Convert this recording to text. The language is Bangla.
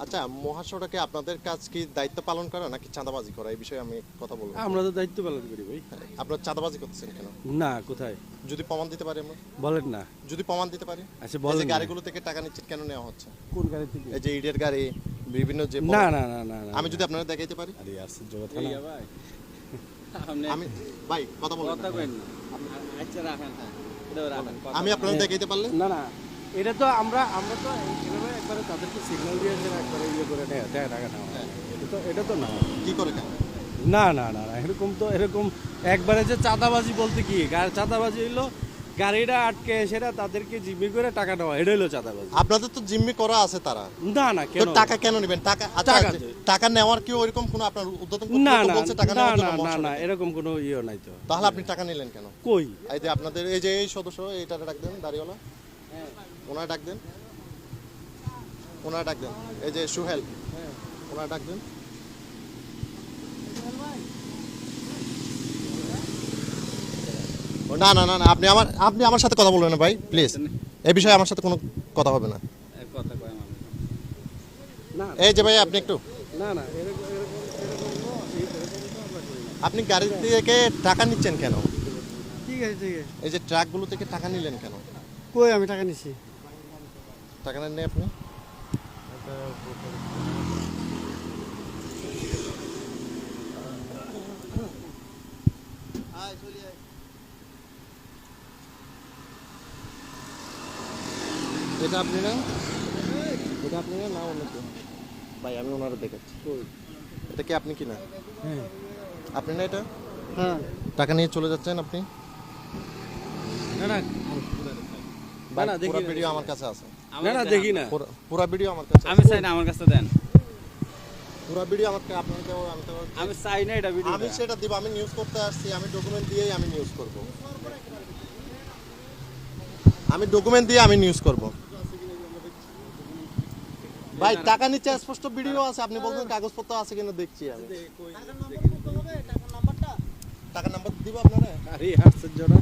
আচ্ছা, মহাসড়কে আপনাদের কাজ কি দায়িত্ব পালন করা নাকি চাঁদাবাজি করা, এই বিষয়ে আমি কথা বলবো। আমরা তো দায়িত্ব পালন করি ভাই। আপনারা চাঁদাবাজি করতেছেন কেন? না, কোথায় যদি প্রমাণ দিতে পারি আমরা, বলেন না। যদি প্রমাণ দিতে পারি। আচ্ছা এই বলেন যে না। গাড়িগুলো থেকে টাকা নিচ্ছে কেন নেওয়া হচ্ছে? কোন গাড়ি থেকে? এই যে ইডিয়ার গাড়ি, বিভিন্ন যে না না না না না। আমি যদি আপনারা দেখাইতে পারি। আরে আশ্চর্য কথা না। আমি ভাই কথা বলবো কথা কইন না। আচ্ছা রাখেন, হ্যাঁ এটাও রাখেন। আমি আপনারা দেখাইতে পারলে। না না, এটা তো আমরা তো এভাবে একবারে তাদেরকে সিগন্যাল দিয়ে একবারে ইয়ে করে টাকা নেওয়া হয়। এটা তো না। কি করে কেন? না না না না, এরকম একবারে যে চাঁদাবাজি বলতে কি, চাঁদাবাজি হইলো গাড়িটা আটকে সেটা তাদেরকে জিম্মি করে টাকা নেওয়া, এটা হইলো চাঁদাবাজি। আপনাদের তো জিম্মি করা আছে তারা। না না, তো কেন টাকা কেন নেবেন? টাকা আচ্ছা, টাকা টাকা নেওয়ার কি ওইরকম কোনো আপনার উদ্যোতন না কর্তৃপক্ষ না বলছে টাকা না নেওয়ার না জন্য? না না, এরকম কোনো ইয়ে নাই তো। তাহলে আপনি টাকা নিলেন কেন? কই? এই যে আপনাদের এই যে এই সদস্য, এইটারে ডাক দেন, দাড়িওয়ালা, ওনার ডাক দেন, ওনার ডাক দেন, এই যে সুহেল, ওনার ডাক দেন। না না না না, আপনি আমার সাথে কথা বলবেন না ভাই, প্লিজ। এই বিষয়ে আমার সাথে কোনো কথা হবে না। কথা কয় আমার। না এই যে ভাই আপনি একটু, না না, এরকম তো আমরা করি না। আপনি গাড়ি থেকে টাকা নিচ্ছেন কেন? ঠিক আছে ঠিক আছে, এই যে ট্রাকগুলো থেকে টাকা নিলেন কেন? কই আমি টাকা নিছি? টাকা নেন আপনি? এটা আপনি না? এটা আপনি না, না অন্য কেউ? ভাই আমি ওনারা দেখাচ্ছি। এটা কি আপনি কি না? হ্যাঁ আপনি না এটা? হ্যাঁ টাকা নিয়ে চলে যাচ্ছেন আপনি? না না ভাই, না, দেখি পুরো না, ভিডিও আমার কাছে আছে। না না, দেখি না। পুরো ভিডিও আমার কাছে আমি আছে। চাই না, আমার কাছে দেন। পুরো ভিডিও আমাকে আপনাকে আমি তো আমি চাই না এটা ভিডিও। আমি সেটা দিব, আমি নিউজ করতে আসছি, আমি ডকুমেন্ট দিয়েই আমি নিউজ করব। আমি ডকুমেন্ট দিয়ে আমি নিউজ করব। ভাই টাকা নিচে স্পষ্ট ভিডিও আছে, আপনি বলছেন কাগজপত্র আছে কিনা দেখছি আমি। টাকা নাম্বার দিব আপনারা? আরে আশ্চর্য না।